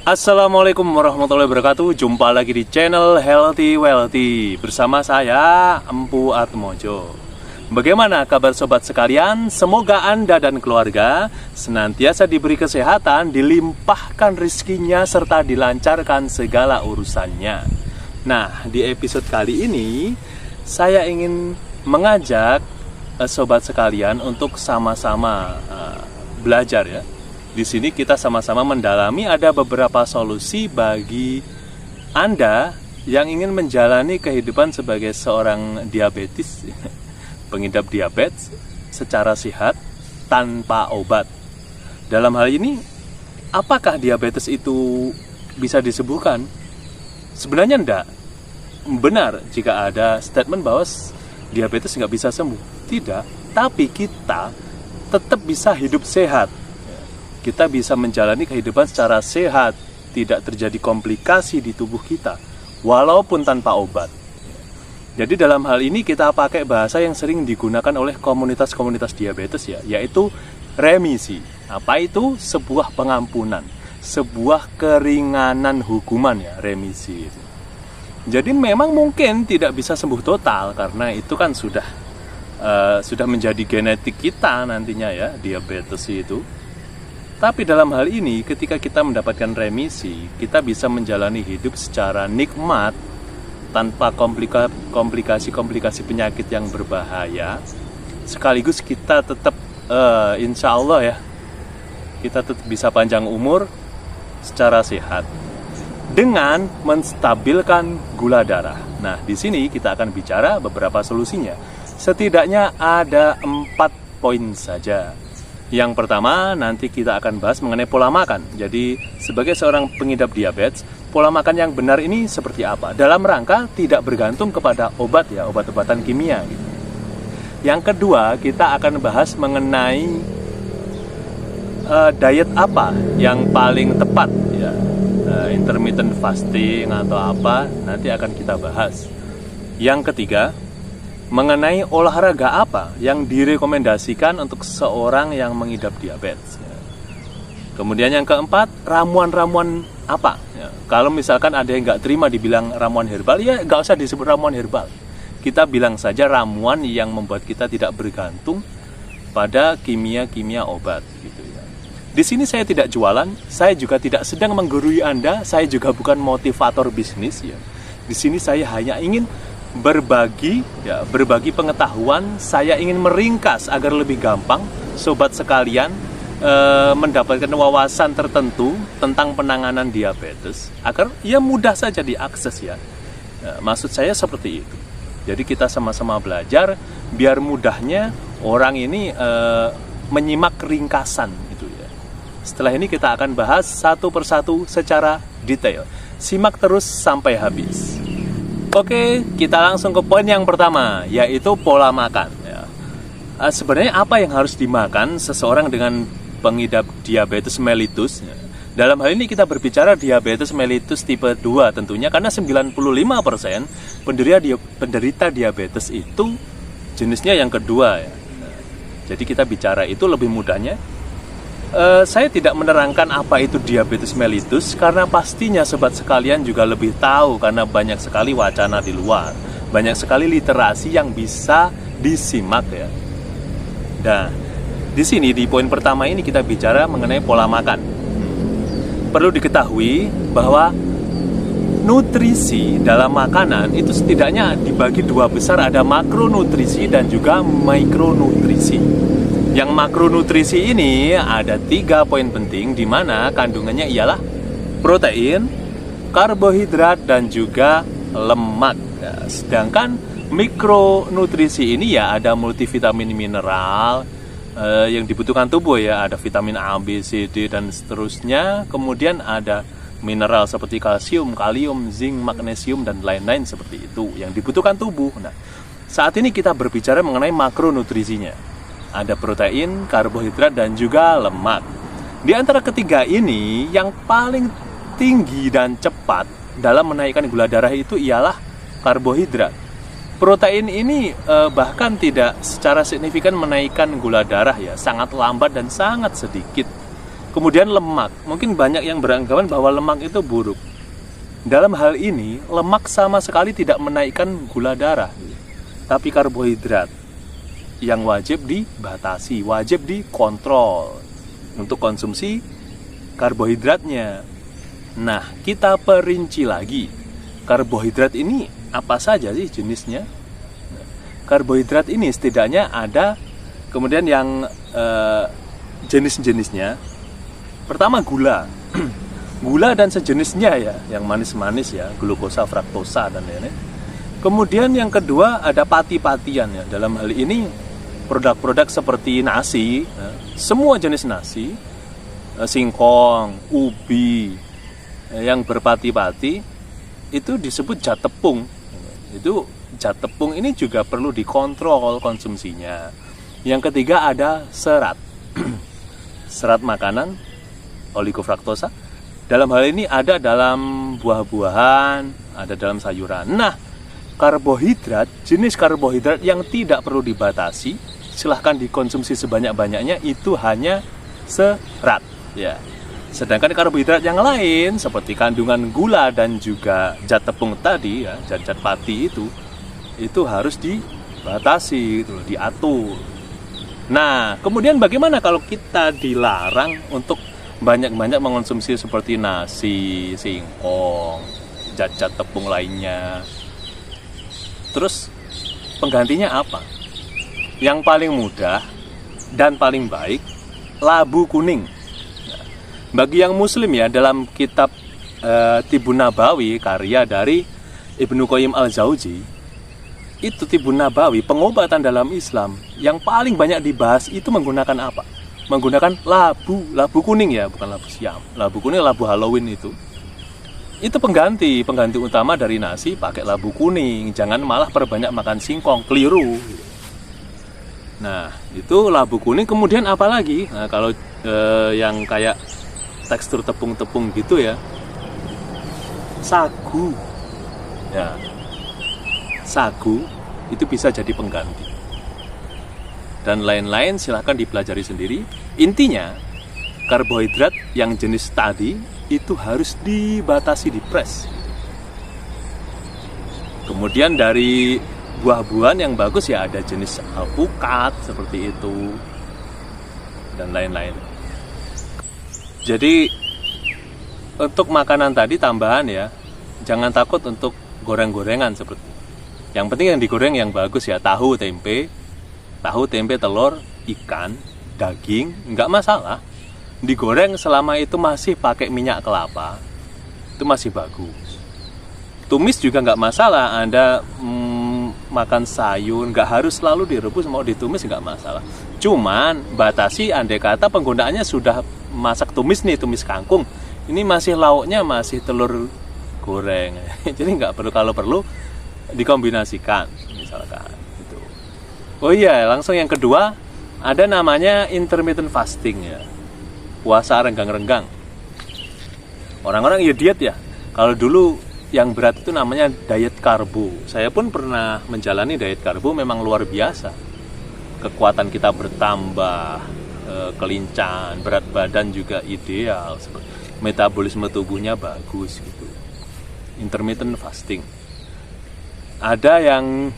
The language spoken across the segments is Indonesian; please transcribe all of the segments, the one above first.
Assalamualaikum warahmatullahi wabarakatuh. Jumpa lagi di channel Healthy Wealthy bersama saya Empu Atmojo. Bagaimana kabar sobat sekalian? Semoga Anda dan keluarga senantiasa diberi kesehatan, dilimpahkan rezekinya serta dilancarkan segala urusannya. Nah, di episode kali ini saya ingin mengajak sobat sekalian untuk sama-sama belajar ya. Di sini kita sama-sama mendalami ada beberapa solusi bagi Anda yang ingin menjalani kehidupan sebagai seorang diabetes, pengidap diabetes secara sehat tanpa obat. Dalam hal ini, apakah diabetes itu bisa disembuhkan? Sebenarnya enggak. Benar jika ada statement bahwa diabetes nggak bisa sembuh. Tidak, tapi kita tetap bisa hidup sehat. Kita bisa menjalani kehidupan secara sehat, tidak terjadi komplikasi di tubuh kita, walaupun tanpa obat. Jadi dalam hal ini kita pakai bahasa yang sering digunakan oleh komunitas-komunitas diabetes ya, yaitu remisi. Apa itu? Sebuah pengampunan, sebuah keringanan hukuman ya, remisi itu. Jadi memang mungkin tidak bisa sembuh total karena itu kan sudah menjadi genetik kita nantinya ya, diabetes itu. Tapi dalam hal ini, ketika kita mendapatkan remisi, kita bisa menjalani hidup secara nikmat, tanpa komplikasi-komplikasi penyakit yang berbahaya. Sekaligus kita tetap, insya Allah ya, kita tetap bisa panjang umur secara sehat, dengan menstabilkan gula darah. Nah, di sini kita akan bicara beberapa solusinya. Setidaknya ada 4 poin saja. Yang pertama, nanti kita akan bahas mengenai pola makan. Jadi, sebagai seorang pengidap diabetes, pola makan yang benar ini seperti apa? Dalam rangka tidak bergantung kepada obat ya, obat-obatan kimia gitu. Yang kedua, kita akan bahas mengenai diet apa yang paling tepat ya. Intermittent fasting atau apa, nanti akan kita bahas. Yang ketiga, mengenai olahraga apa yang direkomendasikan untuk seorang yang mengidap diabetes. Kemudian yang keempat, ramuan-ramuan apa? Ya, kalau misalkan ada yang nggak terima dibilang ramuan herbal, ya nggak usah disebut ramuan herbal. Kita bilang saja ramuan yang membuat kita tidak bergantung pada kimia-kimia obat. Gitu ya. Di sini saya tidak jualan, saya juga tidak sedang menggurui Anda, saya juga bukan motivator bisnis. Ya. Di sini saya hanya ingin berbagi pengetahuan. Saya ingin meringkas agar lebih gampang sobat sekalian mendapatkan wawasan tertentu tentang penanganan diabetes agar ya mudah saja diakses ya. Maksud saya seperti itu. Jadi kita sama-sama belajar biar mudahnya orang ini menyimak ringkasan gitu ya. Setelah ini kita akan bahas satu persatu secara detail. Simak terus sampai habis. Oke, kita langsung ke poin yang pertama, yaitu pola makan. Ya. Sebenarnya apa yang harus dimakan seseorang dengan pengidap diabetes mellitus? Ya. Dalam hal ini kita berbicara diabetes mellitus tipe 2 tentunya, karena 95% penderita diabetes itu jenisnya yang kedua. Ya. Jadi kita bicara itu lebih mudahnya. Saya tidak menerangkan apa itu diabetes mellitus karena pastinya sobat sekalian juga lebih tahu karena banyak sekali wacana di luar, banyak sekali literasi yang bisa disimak ya. Nah, di sini di poin pertama ini kita bicara mengenai pola makan. Perlu diketahui bahwa nutrisi dalam makanan itu setidaknya dibagi 2 besar, ada makronutrisi dan juga mikronutrisi. Yang makronutrisi ini ada 3 poin penting di mana kandungannya ialah protein, karbohidrat, dan juga lemak. Ya, sedangkan mikronutrisi ini ya ada multivitamin mineral yang dibutuhkan tubuh ya, ada vitamin A, B, C, D, dan seterusnya. Kemudian ada mineral seperti kalsium, kalium, zinc, magnesium, dan lain-lain seperti itu yang dibutuhkan tubuh. Nah, saat ini kita berbicara mengenai makronutrisinya. Ada protein, karbohidrat, dan juga lemak. Di antara ketiga ini, yang paling tinggi dan cepat dalam menaikkan gula darah itu ialah karbohidrat. Protein ini bahkan tidak secara signifikan menaikkan gula darah ya, sangat lambat dan sangat sedikit. Kemudian lemak, mungkin banyak yang beranggapan bahwa lemak itu buruk. Dalam hal ini, lemak sama sekali tidak menaikkan gula darah, tapi karbohidrat yang wajib dibatasi, wajib dikontrol untuk konsumsi karbohidratnya. Nah, kita perinci lagi, karbohidrat ini apa saja sih jenisnya? Karbohidrat ini setidaknya ada, kemudian yang jenis-jenisnya. Pertama gula. Gula dan sejenisnya ya, yang manis-manis ya, glukosa, fruktosa dan lain-lain. Kemudian yang kedua ada pati-patian ya. Dalam hal ini produk-produk seperti nasi, ya, semua jenis nasi, singkong, ubi, yang berpati-pati itu disebut zat tepung. Itu zat tepung ini juga perlu dikontrol konsumsinya. Yang ketiga ada serat. Serat makanan, oligofruktosa. Dalam hal ini ada dalam buah-buahan, ada dalam sayuran. Nah, karbohidrat, jenis karbohidrat yang tidak perlu dibatasi, silahkan dikonsumsi sebanyak-banyaknya, itu hanya serat ya. Sedangkan karbohidrat yang lain seperti kandungan gula dan juga zat tepung tadi ya, zat-zat pati itu harus dibatasi, itu diatur. Nah, kemudian bagaimana kalau kita dilarang untuk banyak-banyak mengonsumsi seperti nasi, singkong, zat-zat tepung lainnya? Terus penggantinya apa? Yang paling mudah dan paling baik, labu kuning. Nah, bagi yang muslim ya, dalam kitab Tibun Nabawi karya dari Ibnu Qayyim Al-Jauzi, itu Tibun Nabawi, pengobatan dalam Islam yang paling banyak dibahas itu menggunakan apa? Menggunakan labu kuning ya, bukan labu siam. Labu kuning, labu Halloween itu pengganti utama dari nasi, pakai labu kuning. Jangan malah perbanyak makan singkong, keliru. Nah, itu labu kuning. Kemudian apa lagi? Nah, kalau yang kayak tekstur tepung-tepung gitu ya, sagu. Ya, sagu itu bisa jadi pengganti. Dan lain-lain silahkan dipelajari sendiri. Intinya, karbohidrat yang jenis tadi itu harus dibatasi, dipres. Kemudian dari buah-buahan yang bagus ya ada jenis alpukat seperti itu dan lain-lain. Jadi untuk makanan tadi tambahan ya, jangan takut untuk goreng-gorengan seperti. Yang penting yang digoreng yang bagus ya, tahu, tempe, telur, ikan, daging, nggak masalah. Digoreng selama itu masih pakai minyak kelapa, itu masih bagus. Tumis juga nggak masalah. Anda makan sayur, nggak harus selalu direbus, mau ditumis nggak masalah. Cuman batasi, andai kata penggunaannya sudah masak tumis nih, tumis kangkung, ini masih lauknya masih telur goreng. Jadi nggak perlu, kalau perlu dikombinasikan misalkan. Oh iya, langsung yang kedua, ada namanya intermittent fasting ya. Puasa renggang-renggang. Orang-orang ya diet ya. Kalau dulu yang berat itu namanya diet karbo. Saya pun pernah menjalani diet karbo, memang luar biasa. Kekuatan kita bertambah, kelincahan, berat badan juga ideal, metabolisme tubuhnya bagus gitu. Intermittent fasting. Ada yang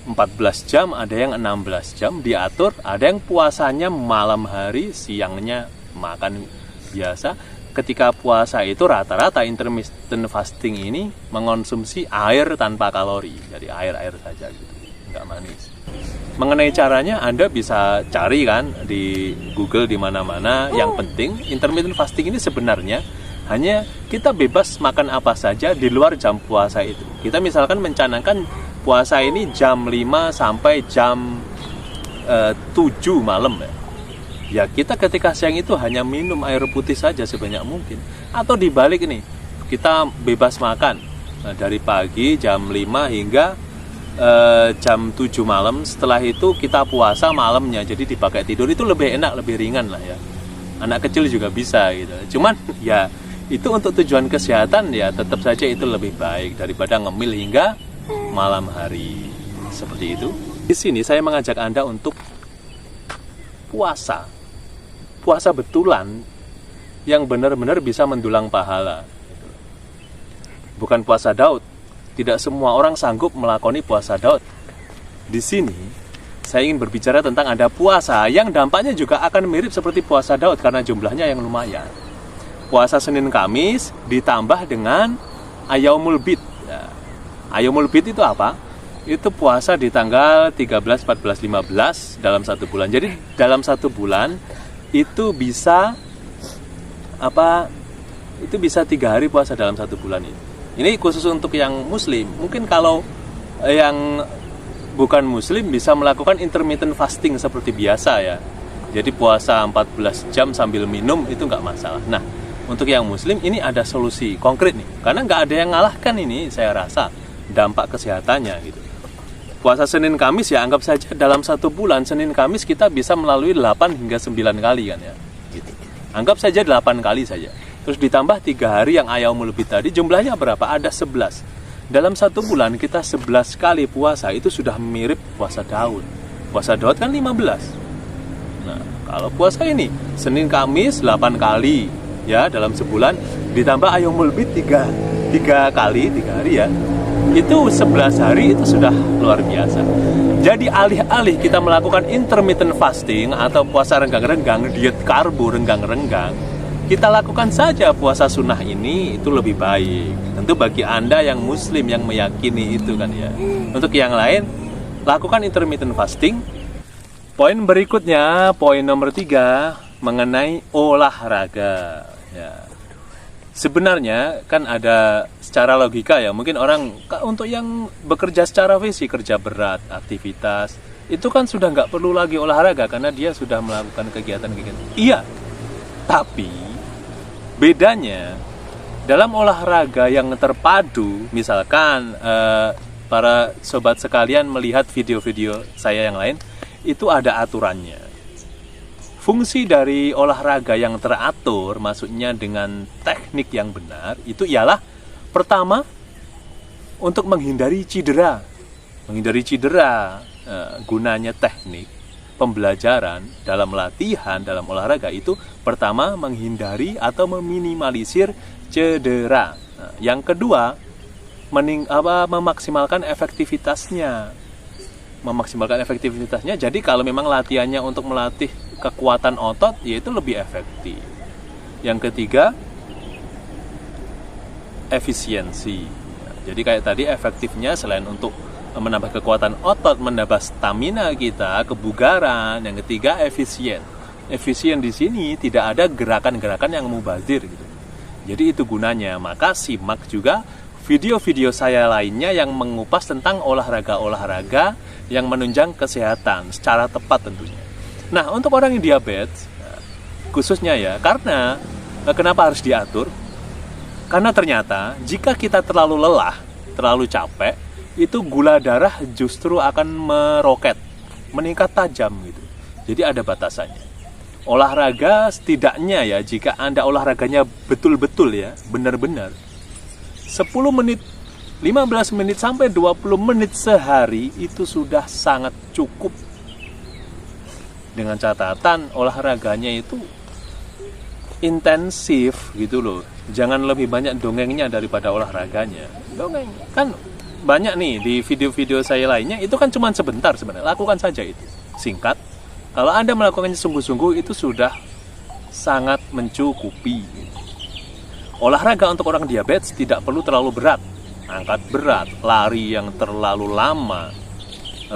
14 jam, ada yang 16 jam diatur, ada yang puasanya malam hari, siangnya makan biasa. Ketika puasa itu rata-rata intermittent fasting ini mengonsumsi air tanpa kalori, jadi air saja gitu, nggak manis. Mengenai caranya Anda bisa cari kan di Google di mana-mana. Yang penting intermittent fasting ini sebenarnya hanya kita bebas makan apa saja di luar jam puasa itu. Kita misalkan mencanangkan puasa ini jam 5 sampai jam 7 malam ya. Ya kita ketika siang itu hanya minum air putih saja sebanyak mungkin. Atau dibalik nih, kita bebas makan dari pagi jam 5 hingga jam 7 malam. Setelah itu kita puasa malamnya, jadi dipakai tidur, itu lebih enak, lebih ringan lah ya. Anak kecil juga bisa gitu. Cuman ya itu untuk tujuan kesehatan ya tetap saja itu lebih baik daripada ngemil hingga malam hari seperti itu. Di sini saya mengajak Anda untuk puasa betulan yang benar-benar bisa mendulang pahala. Bukan puasa Daud. Tidak semua orang sanggup melakoni puasa Daud. Di sini saya ingin berbicara tentang ada puasa yang dampaknya juga akan mirip seperti puasa Daud karena jumlahnya yang lumayan. Puasa Senin Kamis ditambah dengan Ayaumul Bid. Ya. Ayaumul Bid itu apa? Itu puasa di tanggal 13, 14, 15 dalam satu bulan. Jadi dalam satu bulan itu bisa Itu bisa 3 hari puasa dalam satu bulan ini. Ini khusus untuk yang Muslim. Mungkin kalau yang bukan Muslim bisa melakukan intermittent fasting seperti biasa ya. Jadi puasa 14 jam sambil minum itu nggak masalah. Nah, untuk yang Muslim ini ada solusi konkret nih. Karena nggak ada yang ngalahkan ini, saya rasa dampak kesehatannya gitu. Puasa Senin Kamis ya anggap saja dalam satu bulan Senin Kamis kita bisa melalui 8 hingga 9 kali kan ya. Gitu. Anggap saja 8 kali saja. Terus ditambah 3 hari yang Ayaumul Bid tadi, jumlahnya berapa? Ada 11. Dalam satu bulan kita 11 kali puasa, itu sudah mirip puasa Daud. Puasa Daud kan 15. Nah, kalau puasa ini Senin Kamis 8 kali ya dalam sebulan, ditambah Ayaumul Bid 3 kali, 3 hari ya. Itu 11 hari, itu sudah luar biasa. Jadi alih-alih kita melakukan intermittent fasting atau puasa renggang-renggang, diet karbo renggang-renggang, kita lakukan saja puasa sunnah ini, itu lebih baik. Tentu bagi Anda yang Muslim yang meyakini itu kan ya. Untuk yang lain, lakukan intermittent fasting. Poin berikutnya, poin nomor 3, mengenai olahraga ya. Sebenarnya kan ada secara logika ya, mungkin orang untuk yang bekerja secara fisik, kerja berat, aktivitas, itu kan sudah nggak perlu lagi olahraga karena dia sudah melakukan kegiatan-kegiatan. Iya, tapi bedanya dalam olahraga yang terpadu, misalkan para sobat sekalian melihat video-video saya yang lain, itu ada aturannya. Fungsi dari olahraga yang teratur, maksudnya dengan teknik yang benar, itu ialah pertama, untuk menghindari cedera. Menghindari cedera, gunanya teknik pembelajaran dalam latihan, dalam olahraga itu pertama, menghindari atau meminimalisir cedera. Yang kedua, memaksimalkan efektivitasnya. Jadi kalau memang latihannya untuk melatih kekuatan otot, yaitu lebih efektif. Yang ketiga, efisiensi. Jadi kayak tadi efektifnya selain untuk menambah kekuatan otot, menambah stamina kita, kebugaran. Yang ketiga, efisien. Efisien di sini tidak ada gerakan-gerakan yang mubazir gitu. Jadi itu gunanya. Maka simak juga video-video saya lainnya yang mengupas tentang olahraga-olahraga yang menunjang kesehatan secara tepat tentunya. Nah, untuk orang yang diabetes, khususnya ya, karena kenapa harus diatur? Karena ternyata jika kita terlalu lelah, terlalu capek, itu gula darah justru akan meroket, meningkat tajam gitu. Jadi ada batasannya. Olahraga setidaknya ya, jika Anda olahraganya betul-betul ya, benar-benar 10 menit, 15 menit sampai 20 menit sehari itu sudah sangat cukup. Dengan catatan olahraganya itu intensif gitu loh. Jangan lebih banyak dongengnya daripada olahraganya. Dongeng kan banyak nih di video-video saya lainnya, itu kan cuma sebentar sebenarnya. Lakukan saja itu. Singkat. Kalau Anda melakukannya sungguh-sungguh itu sudah sangat mencukupi. Olahraga untuk orang diabetes tidak perlu terlalu berat. Angkat berat, lari yang terlalu lama,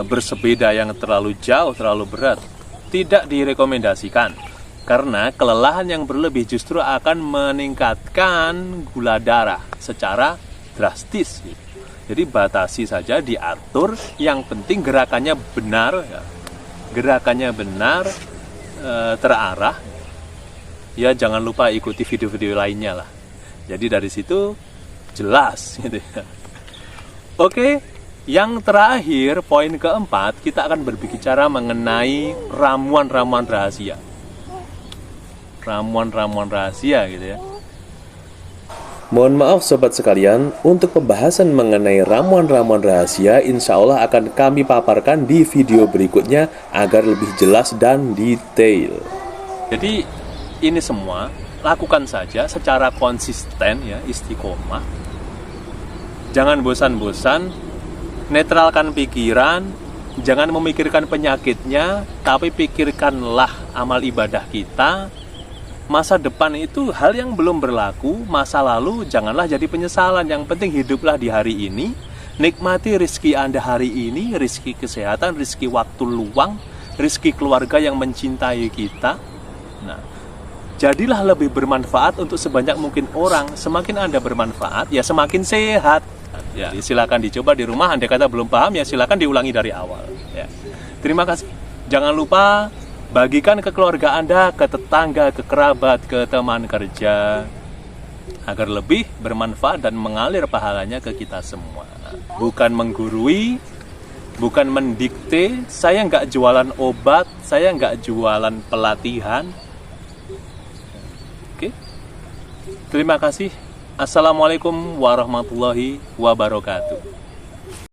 bersepeda yang terlalu jauh, terlalu berat, tidak direkomendasikan. Karena kelelahan yang berlebih justru akan meningkatkan gula darah secara drastis. Jadi batasi saja, diatur. Yang penting gerakannya benar, ya. Gerakannya benar, terarah. Ya jangan lupa ikuti video-video lainnya lah. Jadi dari situ jelas gitu ya. Oke, yang terakhir poin keempat, kita akan berbicara mengenai ramuan-ramuan rahasia. Ramuan-ramuan rahasia gitu ya. Mohon maaf sobat sekalian, untuk pembahasan mengenai ramuan-ramuan rahasia insya Allah akan kami paparkan di video berikutnya agar lebih jelas dan detail. Jadi ini semua lakukan saja secara konsisten ya, istiqomah. Jangan bosan-bosan, netralkan pikiran, jangan memikirkan penyakitnya, tapi pikirkanlah amal ibadah kita. Masa depan itu hal yang belum berlaku, masa lalu janganlah jadi penyesalan. Yang penting hiduplah di hari ini, nikmati rizki Anda hari ini, rizki kesehatan, rizki waktu luang, rizki keluarga yang mencintai kita. Nah, jadilah lebih bermanfaat untuk sebanyak mungkin orang. Semakin Anda bermanfaat, ya semakin sehat. Ya, silakan dicoba di rumah. Andai kata belum paham, ya silakan diulangi dari awal. Ya. Terima kasih. Jangan lupa bagikan ke keluarga Anda, ke tetangga, ke kerabat, ke teman kerja, agar lebih bermanfaat dan mengalir pahalanya ke kita semua. Bukan menggurui, bukan mendikte. Saya nggak jualan obat, saya nggak jualan pelatihan. Oke. Terima kasih. Assalamualaikum warahmatullahi wabarakatuh.